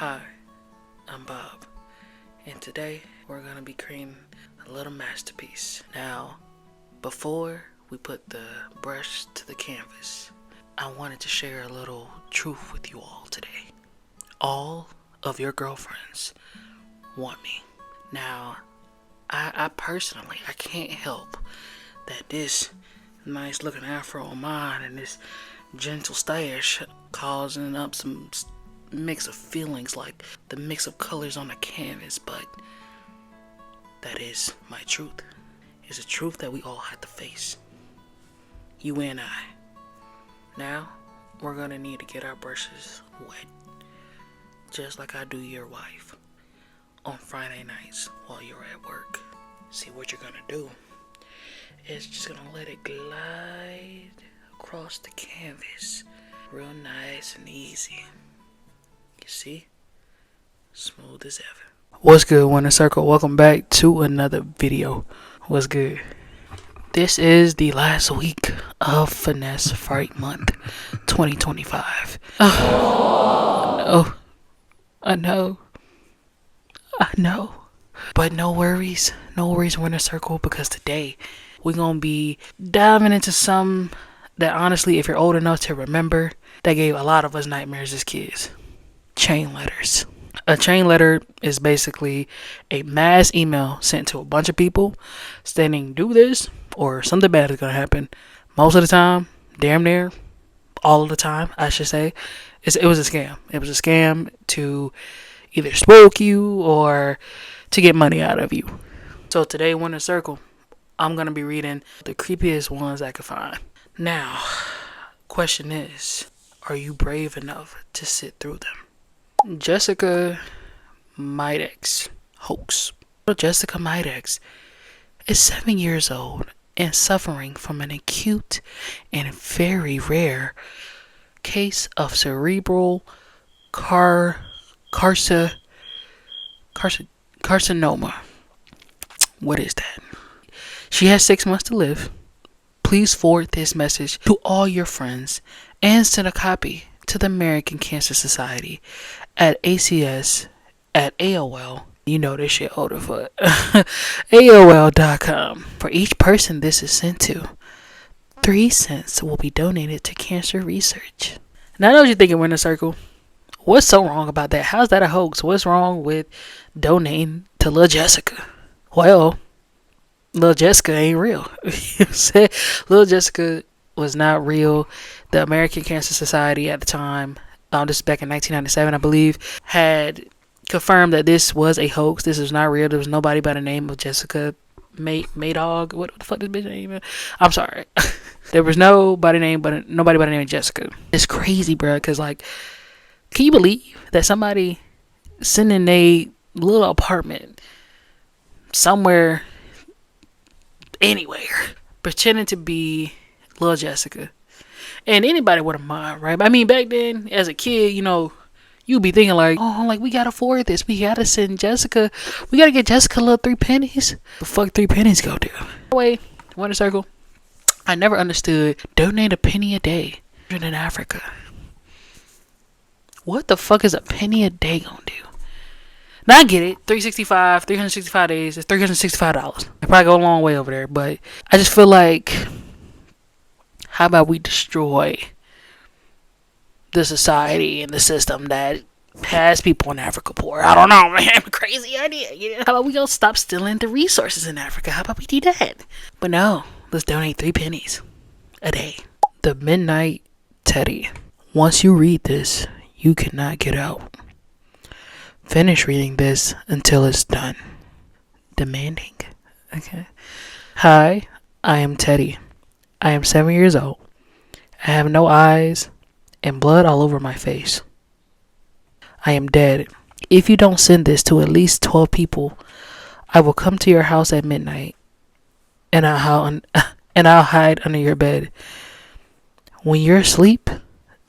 Hi, I'm Bob, and today we're gonna be creating a little masterpiece. Now, before we put the brush to the canvas, I wanted to share a little truth with you all today. All of your girlfriends want me. Now, I personally, I can't help that this nice looking afro on mine and this gentle stash causing up some mix of feelings, like the mix of colors on the canvas, but that is my truth. It's a truth that we all have to face. You and I. Now, we're gonna need to get our brushes wet, just like I do your wife on Friday nights while you're at work. See, what you're gonna do is just gonna let it glide across the canvas real nice and easy. You see? Smooth as ever. What's good, Winter Circle? Welcome back to another video. What's good? This is the last week of Finesse Fright Month 2025. I know. But no worries, Winter Circle, because today we're gonna be diving into some that honestly, if you're old enough to remember, that gave a lot of us nightmares as kids. Chain letters. A chain letter is basically a mass email sent to a bunch of people stating do this or something bad is going to happen. Most of the time, damn near all of the time, I should say, it was a scam. It was a scam to either spook you or to get money out of you. So today, Winter Circle, I'm going to be reading the creepiest ones I could find. Now, question is, are you brave enough to sit through them? Jessica Midex hoax. Jessica Midex is 7 years old and suffering from an acute and very rare case of cerebral carcinoma. What is that? She has 6 months to live. Please forward this message to all your friends and send a copy to the American Cancer Society at ACS at AOL. You know this shit older for AOL.com. For each person this is sent to, 3 cents will be donated to cancer research. Now I know what you're thinking, Winter Circle. What's so wrong about that? How's that a hoax? What's wrong with donating to Lil Jessica? Well, Lil Jessica ain't real. Lil Jessica was not real. The American Cancer Society at the time, this is back in 1997, I believe, had confirmed that this was a hoax. This is not real. There was nobody by the name of Jessica Maydog. What the fuck this bitch name is? I'm sorry. There was nobody by the name of Jessica. It's crazy, bro. Cause like, can you believe that somebody sitting in a little apartment somewhere, anywhere, pretending to be Lil Jessica? And anybody would have mind, right? I mean, back then, as a kid, you'd be thinking like, oh, like, we gotta afford this. We gotta send Jessica. We gotta get Jessica a little 3 pennies. The fuck 3 pennies go do? Anyway, Winter Circle, I never understood donate a penny a day in Africa. What the fuck is a penny a day gonna do? Now I get it, 365 days is $365. It probably go a long way over there, but I just feel like, how about we destroy the society and the system that has people in Africa poor? I don't know, man. Crazy idea. How about we go stop stealing the resources in Africa? How about we do that? But no, let's donate 3 pennies a day. The Midnight Teddy. Once you read this, you cannot get out. Finish reading this until it's done. Demanding. Okay. Hi, I am Teddy. I am 7 years old. I have no eyes and blood all over my face. I am dead. If you don't send this to at least 12 people, I will come to your house at midnight and I'll hide under your bed. When you're asleep,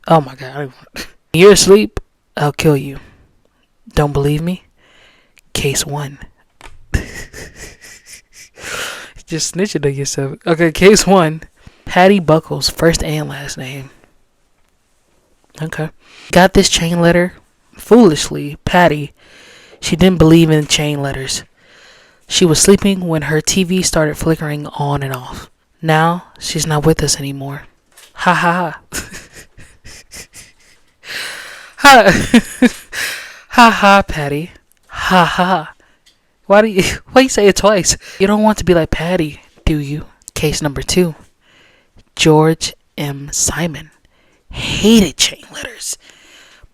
oh my God. When you're asleep, I'll kill you. Don't believe me? Case 1. Just snitching on yourself. Okay, case 1. Patty Buckles, first and last name. Okay. Got this chain letter Foolishly, Patty, she didn't believe in chain letters. She was sleeping when her TV started flickering on and off. Now, she's not with us anymore. Ha ha ha. Ha ha ha, Patty. Ha ha. Why you say it twice? You don't want to be like Patty, do you? Case number 2. George M. Simon hated chain letters,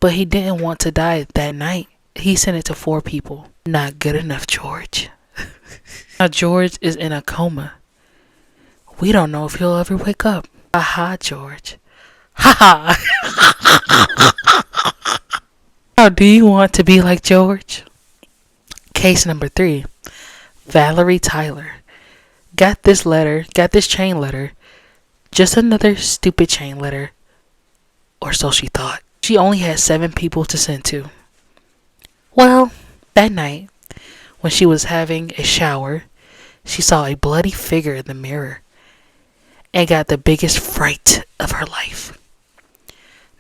but he didn't want to die that night. He sent it to 4 people. Not good enough, George. Now George is in a coma. We don't know if he'll ever wake up. Aha, George. Ha ha. How do you want to be like George? Case number 3. Valerie Tyler. Got this chain letter. Just another stupid chain letter. Or so she thought. She only had 7 people to send to. Well, that night, when she was having a shower, she saw a bloody figure in the mirror and got the biggest fright of her life.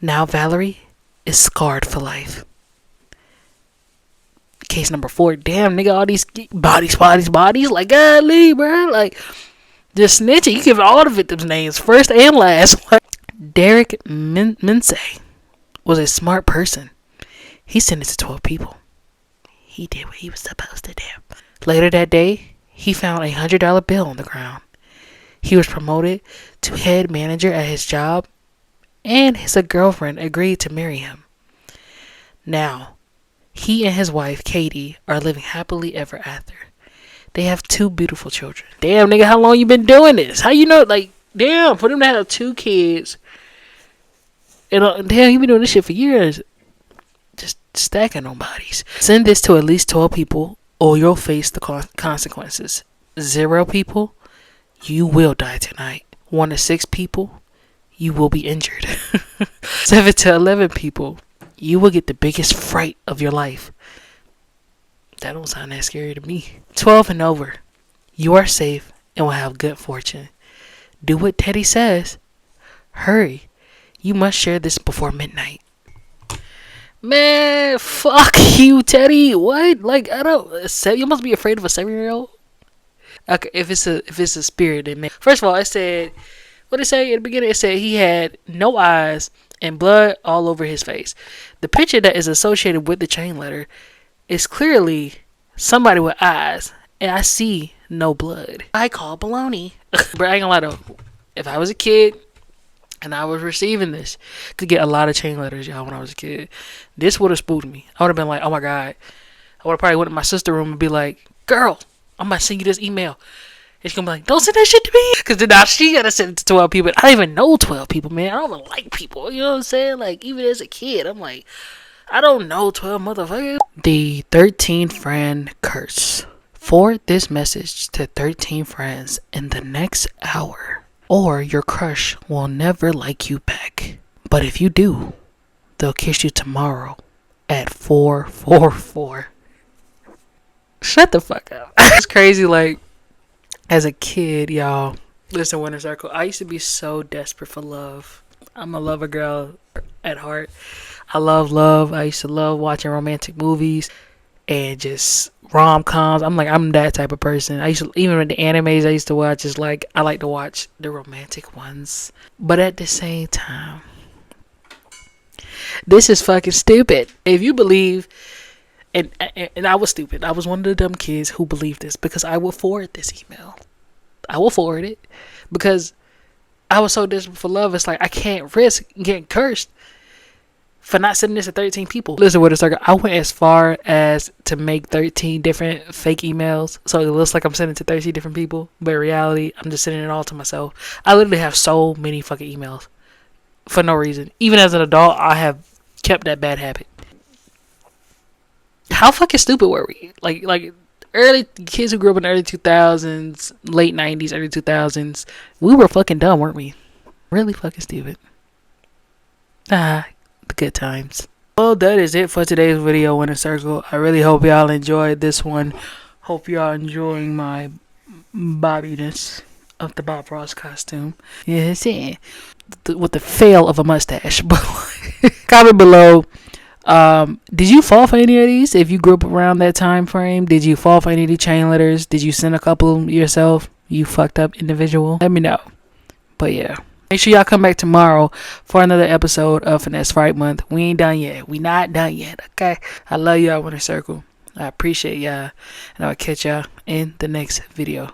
Now Valerie is scarred for life. Case number 4. Damn, nigga, all these bodies. Like, golly, bro. Like, just snitching. You give all the victims' names, first and last. Derek Mince was a smart person. He sent it to 12 people. He did what he was supposed to do. Later that day, he found a $100 bill on the ground. He was promoted to head manager at his job, and his girlfriend agreed to marry him. Now, he and his wife, Katie, are living happily ever after. They have 2 beautiful children. Damn, nigga, how long you been doing this? How you know, like, damn, for them to have 2 kids. And damn, you been doing this shit for years. Just stacking on bodies. Send this to at least 12 people, or you'll face the consequences. 0 people, you will die tonight. 1 to 6 people, you will be injured. 7 to 11 people, you will get the biggest fright of your life. That don't sound that scary to me. 12 and over, you are safe and will have good fortune. Do what Teddy says. Hurry. You must share this before midnight. Man, fuck you, Teddy. What? Like, I don't. You must be afraid of a 7-year-old. Okay, if it's a spirit, then man. First of all, it said, what did it say at the beginning? It said he had no eyes and blood all over his face. The picture that is associated with the chain letter is clearly somebody with eyes, and I see no blood. I call baloney. But I ain't gonna lie though. If I was a kid and I was receiving this, could get a lot of chain letters, y'all, when I was a kid. This would have spooked me. I would have been like, oh my god. I would have probably went to my sister's room and be like, girl, I'm about to send you this email. And she's gonna be like, don't send that shit to me. Because then now she gotta send it to 12 people. I don't even know 12 people, man. I don't even like people. You know what I'm saying? Like, even as a kid, I'm like, I don't know 12 motherfuckers. The 13 friend curse. Forward this message to 13 friends in the next hour, or your crush will never like you back. But if you do, they'll kiss you tomorrow at 444. Shut the fuck up. It's crazy, like, as a kid, y'all. Listen, Winter Circle, I used to be so desperate for love. I'm a lover girl at heart. I love love. I used to love watching romantic movies and just rom-coms. I'm that type of person. I used to, even with the animes I used to watch, is like, I like to watch the romantic ones. But at the same time, this is fucking stupid. If you believe, and I was stupid. I was one of the dumb kids who believed this, because I will forward this email. I will forward it because I was so desperate for love. It's like, I can't risk getting cursed for not sending this to 13 people. Listen, with a circle, I went as far as to make 13 different fake emails, so it looks like I'm sending it to 13 different people, but in reality, I'm just sending it all to myself. I literally have so many fucking emails for no reason. Even as an adult, I have kept that bad habit. How fucking stupid were we? Like early kids who grew up in the early 2000s, late 90s, early 2000s, we were fucking dumb, weren't we? Really fucking stupid. The good times. Well, that is it for today's video, Winter Circle. I really hope y'all enjoyed this one. Hope y'all enjoying my bobbiness of the Bob Ross costume. Yes, yeah. With the fail of a mustache. Comment below Did you fall for any of these? If you grew up around that time frame, did you fall for any of the chain letters? Did you send a couple yourself? You fucked up individual. Let me know. But yeah. Make sure y'all come back tomorrow for another episode of Finesse Fright Month. We ain't done yet. We not done yet, okay? I love y'all, Winner Circle. I appreciate y'all. And I'll catch y'all in the next video.